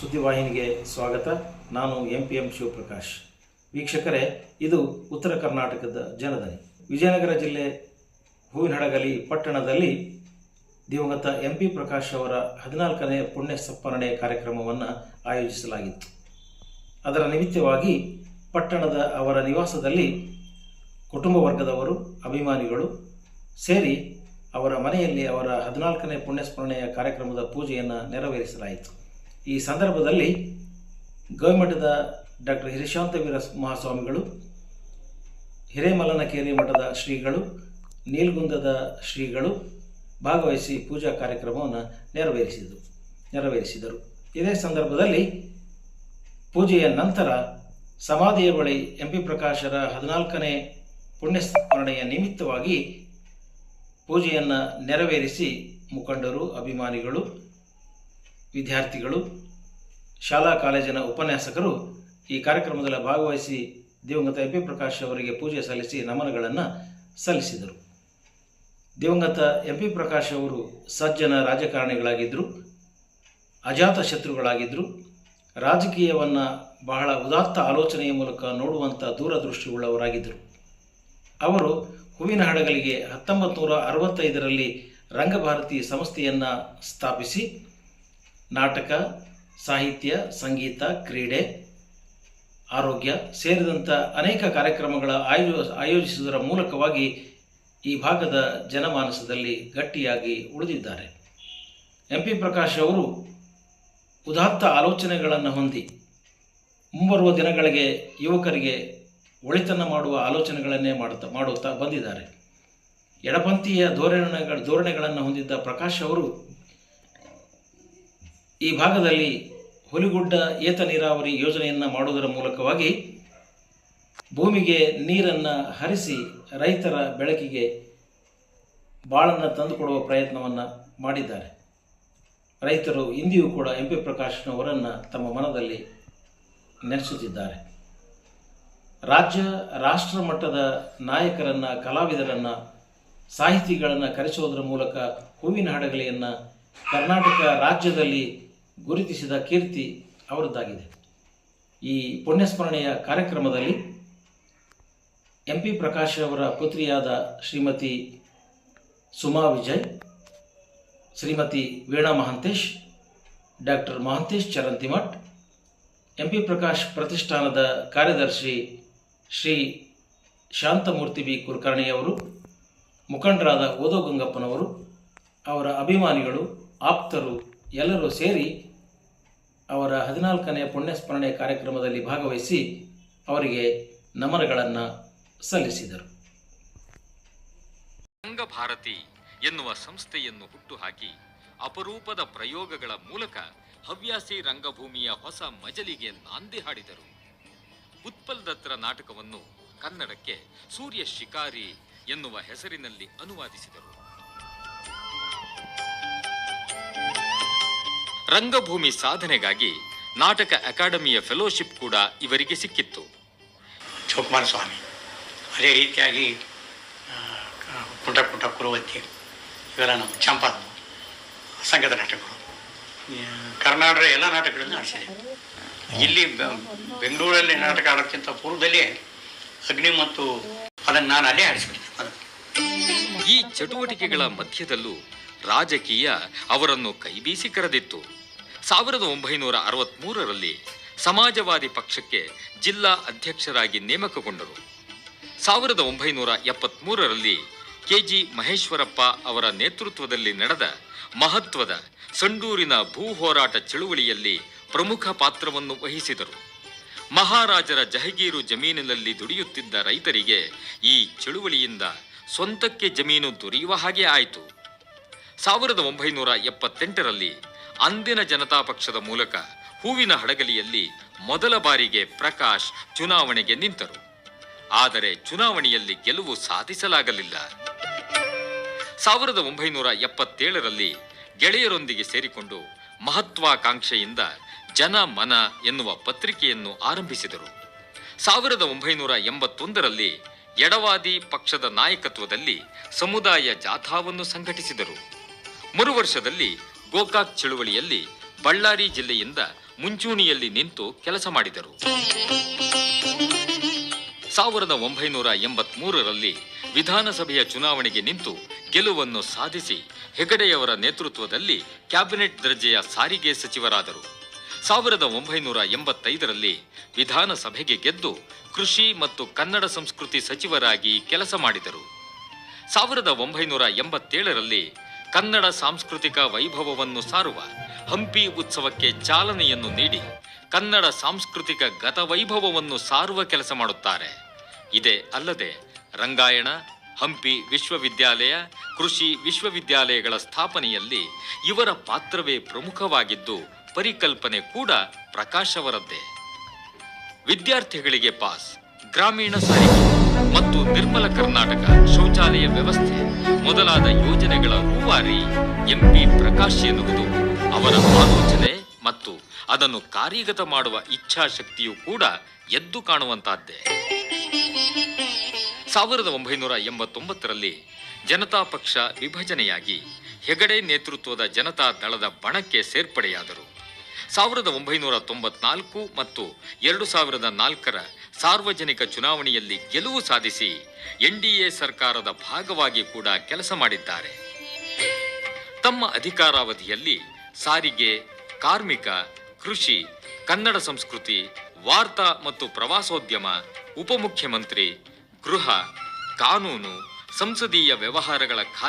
ಸುದ್ದಿವಾಹಿನಿಗೆ ಸ್ವಾಗತ. ನಾನು ಎಂ ಶಿವಪ್ರಕಾಶ್. ವೀಕ್ಷಕರೇ, ಇದು ಉತ್ತರ ಕರ್ನಾಟಕದ ಜನಧನಿ. ವಿಜಯನಗರ ಜಿಲ್ಲೆ ಹೂವಿನಹಡಗಲಿ ಪಟ್ಟಣದಲ್ಲಿ ದಿವಂಗತ MP ಪ್ರಕಾಶ್ ಅವರ 14ನೇ ಪುಣ್ಯ ಸ್ಮರಣೆ ಕಾರ್ಯಕ್ರಮವನ್ನು ಆಯೋಜಿಸಲಾಗಿತ್ತು. ಅದರ ನಿಮಿತ್ತವಾಗಿ ಪಟ್ಟಣದ ಅವರ ನಿವಾಸದಲ್ಲಿ ಕುಟುಂಬ ವರ್ಗದವರು, ಅಭಿಮಾನಿಗಳು ಸೇರಿ ಅವರ ಮನೆಯಲ್ಲಿ ಅವರ 14ನೇ ಪುಣ್ಯಸ್ಮರಣೆಯ ಕಾರ್ಯಕ್ರಮದ ಪೂಜೆಯನ್ನು ನೆರವೇರಿಸಲಾಯಿತು. ಈ ಸಂದರ್ಭದಲ್ಲಿ ಗವಿಮಠದ ಡಾಕ್ಟರ್ ಹಿರಿಶಾಂತವೀರ ಮಹಾಸ್ವಾಮಿಗಳು, ಹಿರೇಮಲ್ಲನಕೇರಿ ಮಠದ ಶ್ರೀಗಳು, ನೀಲ್ಗುಂದದ ಶ್ರೀಗಳು ಭಾಗವಹಿಸಿ ಪೂಜಾ ಕಾರ್ಯಕ್ರಮವನ್ನು ನೆರವೇರಿಸಿದರು. ಇದೇ ಸಂದರ್ಭದಲ್ಲಿ ಪೂಜೆಯ ನಂತರ ಸಮಾಧಿಯ ಬಳಿ MP ಪ್ರಕಾಶರ 14ನೇ ಪುಣ್ಯಸ್ಮರಣೆಯ ನಿಮಿತ್ತವಾಗಿ ಪೂಜೆಯನ್ನು ನೆರವೇರಿಸಿ ಮುಖಂಡರು, ಅಭಿಮಾನಿಗಳು, ವಿದ್ಯಾರ್ಥಿಗಳು, ಶಾಲಾ ಕಾಲೇಜಿನ ಉಪನ್ಯಾಸಕರು ಈ ಕಾರ್ಯಕ್ರಮದಲ್ಲಿ ಭಾಗವಹಿಸಿ ದಿವಂಗತ MP ಪ್ರಕಾಶ್ ಅವರಿಗೆ ಪೂಜೆ ಸಲ್ಲಿಸಿ ನಮನಗಳನ್ನು ಸಲ್ಲಿಸಿದರು. ದಿವಂಗತ MP ಪ್ರಕಾಶ್ ಅವರು ಸಜ್ಜನ ರಾಜಕಾರಣಿಗಳಾಗಿದ್ದರು, ಅಜಾತ ಶತ್ರುಗಳಾಗಿದ್ದರು. ರಾಜಕೀಯವನ್ನು ಬಹಳ ಉದಾತ್ತ ಆಲೋಚನೆಯ ಮೂಲಕ ನೋಡುವಂಥ ದೂರದೃಷ್ಟಿಯುಳ್ಳವರಾಗಿದ್ದರು. ಅವರು ಹೂವಿನಹಡಗಲಿಗೆ 1965ರಲ್ಲಿ ರಂಗಭಾರತಿ ಸಂಸ್ಥೆಯನ್ನು ಸ್ಥಾಪಿಸಿ ನಾಟಕ, ಸಾಹಿತ್ಯ, ಸಂಗೀತ, ಕ್ರೀಡೆ, ಆರೋಗ್ಯ ಸೇರಿದಂಥ ಅನೇಕ ಕಾರ್ಯಕ್ರಮಗಳ ಆಯೋಜಿಸುವುದರ ಮೂಲಕವಾಗಿ ಈ ಭಾಗದ ಜನಮಾನಸದಲ್ಲಿ ಗಟ್ಟಿಯಾಗಿ ಉಳಿದಿದ್ದಾರೆ. MP ಪ್ರಕಾಶ್ ಅವರು ಉದಾತ್ತ ಆಲೋಚನೆಗಳನ್ನು ಹೊಂದಿ ಮುಂಬರುವ ದಿನಗಳಿಗೆ ಯುವಕರಿಗೆ ಒಳಿತನ್ನು ಮಾಡುವ ಆಲೋಚನೆಗಳನ್ನೇ ಮಾಡುತ್ತಾ ಬಂದಿದ್ದಾರೆ. ಎಡಪಂಥೀಯ ಧೋರಣೆಗಳನ್ನು ಹೊಂದಿದ್ದ ಪ್ರಕಾಶ್ ಅವರು ಈ ಭಾಗದಲ್ಲಿ ಹುಲಿಗುಡ್ಡ ಏತ ನೀರಾವರಿ ಯೋಜನೆಯನ್ನು ಮಾಡುವುದರ ಮೂಲಕವಾಗಿ ಭೂಮಿಗೆ ನೀರನ್ನು ಹರಿಸಿ ರೈತರ ಬೆಳಕಿಗೆ ಬಾಳನ್ನು ತಂದುಕೊಡುವ ಪ್ರಯತ್ನವನ್ನು ಮಾಡಿದ್ದಾರೆ. ರೈತರು ಇಂದಿಯೂ ಕೂಡ MP ಪ್ರಕಾಶ್ನವರನ್ನು ತಮ್ಮ ಮನದಲ್ಲಿ ನೆನೆಸುತ್ತಿದ್ದಾರೆ. ರಾಷ್ಟ್ರ ಮಟ್ಟದ ನಾಯಕರನ್ನು, ಕಲಾವಿದರನ್ನು, ಸಾಹಿತಿಗಳನ್ನು ಕರೆಸುವುದರ ಮೂಲಕ ಹೂವಿನಹಡಗಲಿಯನ್ನು ಕರ್ನಾಟಕ ರಾಜ್ಯದಲ್ಲಿ ಗುರುತಿಸಿದ ಕೀರ್ತಿ ಅವರದ್ದಾಗಿದೆ. ಈ ಪುಣ್ಯಸ್ಮರಣೆಯ ಕಾರ್ಯಕ್ರಮದಲ್ಲಿ MP ಪ್ರಕಾಶ್ ಅವರ ಪುತ್ರಿಯಾದ ಶ್ರೀಮತಿ ಸುಮಾ ವಿಜಯ್, ಶ್ರೀಮತಿ ವೀಣಾ ಮಹಾಂತೇಶ್, ಡಾಕ್ಟರ್ ಮಹಾಂತೇಶ್ ಚರಂತಿಮಠ್, MP ಪ್ರಕಾಶ್ ಪ್ರತಿಷ್ಠಾನದ ಕಾರ್ಯದರ್ಶಿ ಶ್ರೀ ಶಾಂತಮೂರ್ತಿ ಬಿ ಕುಲಕರ್ಣಿಯವರು, ಮುಖಂಡರಾದ ಓದೋ ಗಂಗಪ್ಪನವರು, ಅವರ ಅಭಿಮಾನಿಗಳು, ಆಪ್ತರು ಎಲ್ಲರೂ ಸೇರಿ ಅವರ 14ನೇ ಪುಣ್ಯಸ್ಮರಣೆ ಕಾರ್ಯಕ್ರಮದಲ್ಲಿ ಭಾಗವಹಿಸಿ ಅವರಿಗೆ ನಮನಗಳನ್ನು ಸಲ್ಲಿಸಿದರು. ರಂಗಭಾರತಿ ಎನ್ನುವ ಸಂಸ್ಥೆಯನ್ನು ಹುಟ್ಟುಹಾಕಿ ಅಪರೂಪದ ಪ್ರಯೋಗಗಳ ಮೂಲಕ ಹವ್ಯಾಸಿ ರಂಗಭೂಮಿಯ ಹೊಸ ಮಜಲಿಗೆ ನಾಂದಿ ಹಾಡಿದರು. ಉತ್ಪಲ್ ದತ್ತರ ನಾಟಕವನ್ನು ಕನ್ನಡಕ್ಕೆ ಸೂರ್ಯ ಶಿಕಾರಿ ಎನ್ನುವ ಹೆಸರಿನಲ್ಲಿ ಅನುವಾದಿಸಿದರು. ರಂಗಭೂಮಿ ಸಾಧನೆಗಾಗಿ ನಾಟಕ ಅಕಾಡೆಮಿಯ ಫೆಲೋಶಿಪ್ ಕೂಡ ಇವರಿಗೆ ಸಿಕ್ಕಿತ್ತು. ಚೌಕಮಾರ ಸ್ವಾಮಿ, ಅದೇ ರೀತಿಯಾಗಿ ಪುಟ ಕುರುವತ್ತಿ ಇವೆಲ್ಲ ನಮ್ಮ ಚಂಪಾದ ಸಂಘದ ನಾಟಕಗಳು, ಕರ್ನಾಟಕದ ಎಲ್ಲ ನಾಟಕಗಳನ್ನು ಆಡಿಸಿದೆ. ಇಲ್ಲಿ ಬೆಂಗಳೂರಲ್ಲಿ ನಾಟಕ ಆಡೋಕ್ಕಿಂತ ಪೂರ್ವದಲ್ಲಿ ಅಗ್ನಿ ಮತ್ತು ಅದನ್ನು ನಾನು ಅಲ್ಲೇ ಆಡಿಸ್ಬಿಡ್ತೀನಿ. ಈ ಚಟುವಟಿಕೆಗಳ ಮಧ್ಯದಲ್ಲೂ ರಾಜಕೀಯ ಅವರನ್ನು ಕೈಬೀಸಿ ಕರೆದಿತ್ತು. 1963ರಲ್ಲಿ ಸಮಾಜವಾದಿ ಪಕ್ಷಕ್ಕೆ ಜಿಲ್ಲಾ ಅಧ್ಯಕ್ಷರಾಗಿ ನೇಮಕಗೊಂಡರು. 1973ರಲ್ಲಿ KG ಮಹೇಶ್ವರಪ್ಪ ಅವರ ನೇತೃತ್ವದಲ್ಲಿ ನಡೆದ ಮಹತ್ವದ ಸಂಡೂರಿನ ಭೂ ಹೋರಾಟ ಚಳುವಳಿಯಲ್ಲಿ ಪ್ರಮುಖ ಪಾತ್ರವನ್ನು ವಹಿಸಿದರು. ಮಹಾರಾಜರ ಜಹಗೀರು ಜಮೀನಿನಲ್ಲಿ ದುಡಿಯುತ್ತಿದ್ದ ರೈತರಿಗೆ ಈ ಚಳುವಳಿಯಿಂದ ಸ್ವಂತಕ್ಕೆ ಜಮೀನು ದೊರೆಯುವ ಹಾಗೆ ಆಯಿತು. 1978ರಲ್ಲಿ ಅಂದಿನ ಜನತಾ ಪಕ್ಷದ ಮೂಲಕ ಹೂವಿನಹಡಗಲಿಯಲ್ಲಿ ಮೊದಲ ಬಾರಿಗೆ ಪ್ರಕಾಶ್ ಚುನಾವಣೆಗೆ ನಿಂತರು. ಆದರೆ ಚುನಾವಣೆಯಲ್ಲಿ ಗೆಲುವು ಸಾಧಿಸಲಾಗಲಿಲ್ಲ. 1977ರಲ್ಲಿ ಗೆಳೆಯರೊಂದಿಗೆ ಸೇರಿಕೊಂಡು ಮಹತ್ವಾಕಾಂಕ್ಷೆಯಿಂದ ಜನ ಮನ ಎನ್ನುವ ಪತ್ರಿಕೆಯನ್ನು ಆರಂಭಿಸಿದರು. 1981ರಲ್ಲಿ ಎಡವಾದಿ ಪಕ್ಷದ ನಾಯಕತ್ವದಲ್ಲಿ ಸಮುದಾಯ ಜಾಥಾವನ್ನು ಸಂಘಟಿಸಿದರು. ಮರುವರ್ಷದಲ್ಲಿ ಗೋಕಾಕ್ ಚಳುವಳಿಯಲ್ಲಿ ಬಳ್ಳಾರಿ ಜಿಲ್ಲೆಯಿಂದ ಮುಂಚೂಣಿಯಲ್ಲಿ ನಿಂತು ಕೆಲಸ ಮಾಡಿದರು. 1983ರಲ್ಲಿ ವಿಧಾನಸಭೆಯ ಚುನಾವಣೆಗೆ ನಿಂತು ಗೆಲುವನ್ನು ಸಾಧಿಸಿ ಹೆಗಡೆಯವರ ನೇತೃತ್ವದಲ್ಲಿ ಕ್ಯಾಬಿನೆಟ್ ದರ್ಜೆಯ ಸಾರಿಗೆ ಸಚಿವರಾದರು. 1985ರಲ್ಲಿ ವಿಧಾನಸಭೆಗೆ ಗೆದ್ದು ಕೃಷಿ ಮತ್ತು ಕನ್ನಡ ಸಂಸ್ಕೃತಿ ಸಚಿವರಾಗಿ ಕೆಲಸ ಮಾಡಿದರು. 1987ರಲ್ಲಿ ಕನ್ನಡ ಸಾಂಸ್ಕೃತಿಕ ವೈಭವವನ್ನು ಸಾರುವ ಹಂಪಿ ಉತ್ಸವಕ್ಕೆ ಚಾಲನೆಯನ್ನು ನೀಡಿ ಕನ್ನಡ ಸಾಂಸ್ಕೃತಿಕ ಗತವೈಭವವನ್ನು ಸಾರುವ ಕೆಲಸ ಮಾಡುತ್ತಾರೆ. ಇದೇ ಅಲ್ಲದೆ ರಂಗಾಯಣ, ಹಂಪಿ ವಿಶ್ವವಿದ್ಯಾಲಯ, ಕೃಷಿ ವಿಶ್ವವಿದ್ಯಾಲಯಗಳ ಸ್ಥಾಪನೆಯಲ್ಲಿ ಇವರ ಪಾತ್ರವೇ ಪ್ರಮುಖವಾಗಿದ್ದು ಪರಿಕಲ್ಪನೆ ಕೂಡ ಪ್ರಕಾಶ್ ಅವರದ್ದೇ. ವಿದ್ಯಾರ್ಥಿಗಳಿಗೆ ಪಾಸ್, ಗ್ರಾಮೀಣ ಸಾರಿಗೆ ಮತ್ತು ನಿರ್ಮಲ ಕರ್ನಾಟಕ ಶೌಚಾಲಯ ವ್ಯವಸ್ಥೆ ಮೊದಲಾದ ಯೋಜನೆಗಳ ರೂವಾರಿ ಎಂಪಿ ಪ್ರಕಾಶ್ ಎನ್ನುವುದು ಅವರ ಆಲೋಚನೆ ಮತ್ತು ಅದನ್ನು ಕಾರ್ಯಗತ ಮಾಡುವ ಇಚ್ಛಾಶಕ್ತಿಯೂ ಕೂಡ ಎದ್ದು ಕಾಣುವಂತಹದ್ದೇ. 1989ರಲ್ಲಿ ಜನತಾ ಪಕ್ಷ ವಿಭಜನೆಯಾಗಿ ಹೆಗಡೆ ನೇತೃತ್ವದ ಜನತಾ ದಳದ ಬಣಕ್ಕೆ ಸೇರ್ಪಡೆಯಾದರು. 1994 ಮತ್ತು 2004ರ ಸಾರ್ವಜನಿಕ ಚುನಾವಣೆಯಲ್ಲಿ ಗೆಲುವು ಸಾಧಿಸಿ ಎನ್ಡಿಎ ಸರ್ಕಾರದ ಭಾಗವಾಗಿ ಕೂಡ ಕೆಲಸ ಮಾಡಿದ್ದಾರೆ. ತಮ್ಮ ಅಧಿಕಾರಾವಧಿಯಲ್ಲಿ ಸಾರಿಗೆ, ಕಾರ್ಮಿಕ, ಕೃಷಿ, ಕನ್ನಡ ಸಂಸ್ಕೃತಿ, ವಾರ್ತಾ ಮತ್ತು ಪ್ರವಾಸೋದ್ಯಮ, ಉಪಮುಖ್ಯಮಂತ್ರಿ, ಗೃಹ, ಕಾನೂನು, ಸಂಸದೀಯ ವ್ಯವಹಾರಗಳ